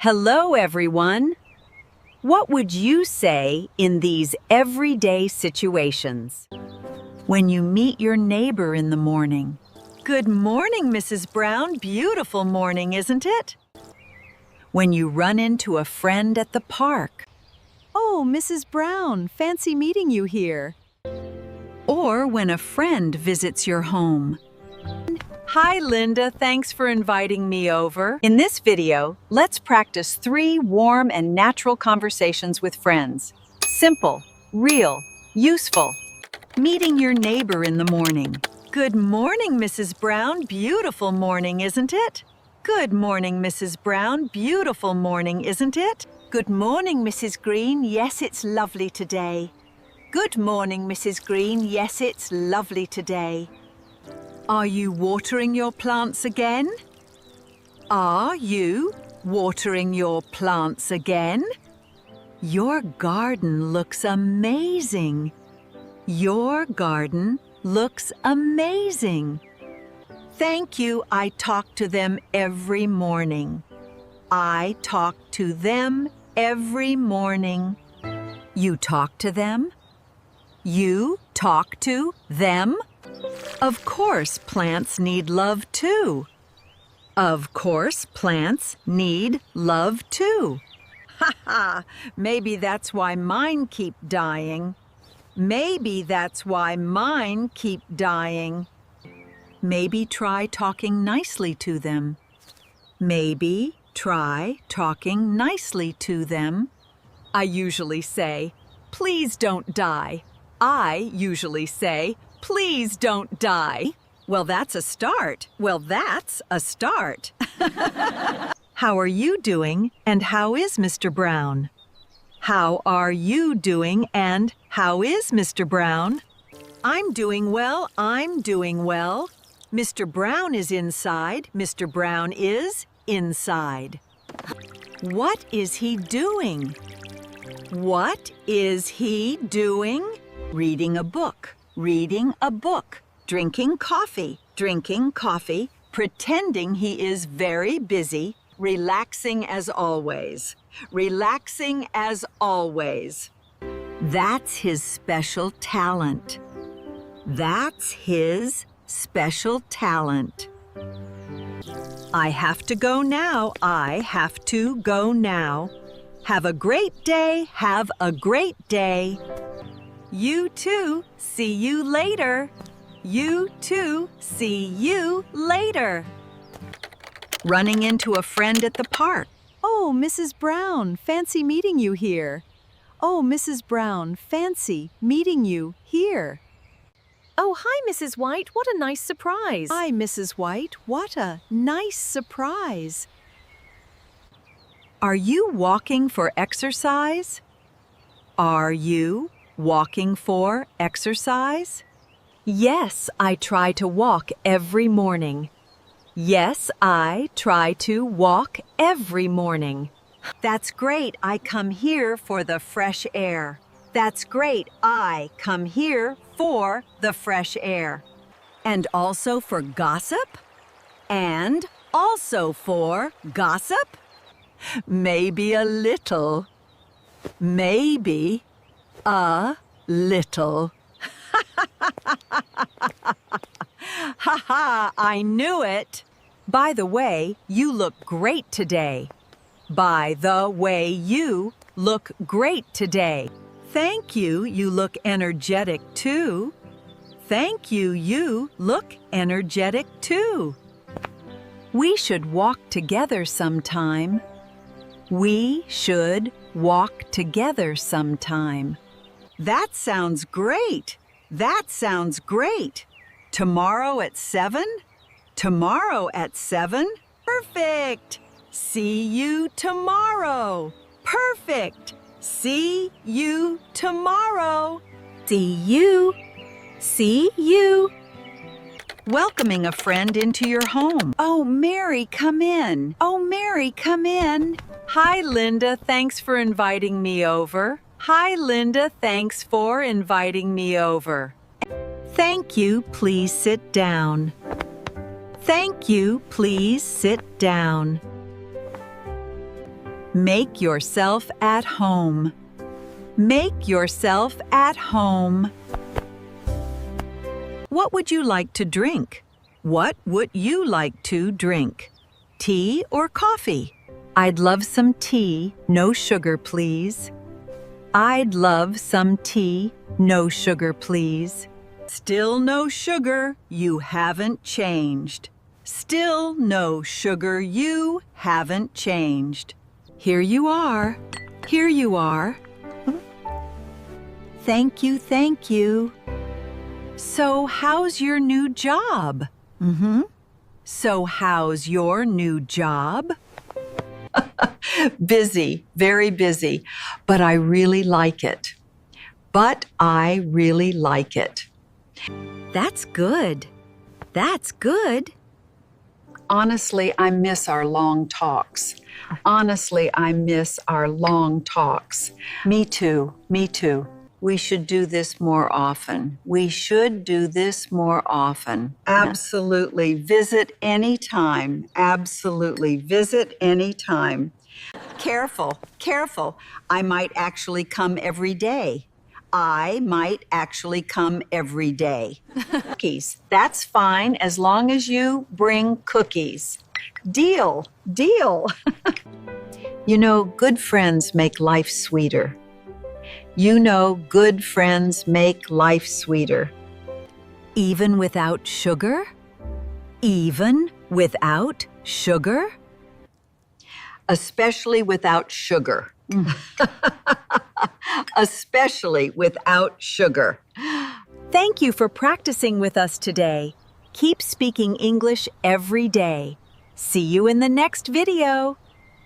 Hello, everyone. What would you say in these everyday situations? When you meet your neighbor in the morning. Good morning, Mrs. Brown. Beautiful morning, isn't it? When you run into a friend at the park. Oh, Mrs. Brown, fancy meeting you here. Or when a friend visits your home. Hi, Linda. Thanks for inviting me over. In this video, let's practice 3 warm and natural conversations with friends. Simple, real, useful. Meeting your neighbor in the morning. Good morning, Mrs. Brown. Beautiful morning, isn't it? Good morning, Mrs. Brown. Beautiful morning, isn't it? Good morning, Mrs. Green. Yes, it's lovely today. Good morning, Mrs. Green. Yes, it's lovely today. Are you watering your plants again? Are you watering your plants again? Your garden looks amazing. Your garden looks amazing. Thank you. I talk to them every morning. I talk to them every morning. You talk to them? You talk to them? Of course, plants need love too. Of course, plants need love too. Ha ha! Maybe that's why mine keep dying. Maybe that's why mine keep dying. Maybe try talking nicely to them. Maybe try talking nicely to them. I usually say, please don't die. I usually say, please don't die. Well, that's a start. How are you doing, and how is Mr. Brown? How are you doing, and how is Mr. Brown? I'm doing well. Mr. Brown is inside. Mr. Brown is inside. What is he doing? What is he doing? Reading a book. Drinking coffee, pretending he is very busy, relaxing as always. That's his special talent. I have to go now. Have a great day. You too. See you later. Running into a friend at the park. Oh, Mrs. Brown, fancy meeting you here. Oh, Mrs. Brown, fancy meeting you here. Oh, hi, Mrs. White. What a nice surprise. Hi, Mrs. White. What a nice surprise. Are you walking for exercise? Are you walking for exercise? Yes, I try to walk every morning. Yes, I try to walk every morning. That's great. I come here for the fresh air. That's great. I come here for the fresh air. And also for gossip? And also for gossip? Maybe a little. Maybe a little. Ha ha, I knew it. By the way, you look great today. Thank you, you look energetic too. We should walk together sometime. That sounds great. Tomorrow at 7? Perfect. See you tomorrow. See you. Welcoming a friend into your home. Oh, Mary, come in. Hi, Linda. Thanks for inviting me over. Thank you. Please sit down. Make yourself at home. Make yourself at home. What would you like to drink? What would you like to drink? Tea or coffee? I'd love some tea, no sugar, please. I'd love some tea, no sugar, please. Still no sugar, you haven't changed. Still no sugar, you haven't changed. Here you are. Here you are. Thank you, thank you. So how's your new job? So how's your new job? Busy, very busy, but I really like it. But I really like it. That's good. That's good. Honestly, I miss our long talks. Honestly, I miss our long talks. Me too, me too. We should do this more often. We should do this more often. Absolutely. Visit anytime. Absolutely. Visit anytime. Careful, careful. I might actually come every day. I might actually come every day. Cookies. That's fine as long as you bring cookies. Deal, deal. You know, good friends make life sweeter. You know, good friends make life sweeter. Even without sugar? Even without sugar? Especially without sugar. Especially without sugar. Thank you for practicing with us today. Keep speaking English every day. See you in the next video.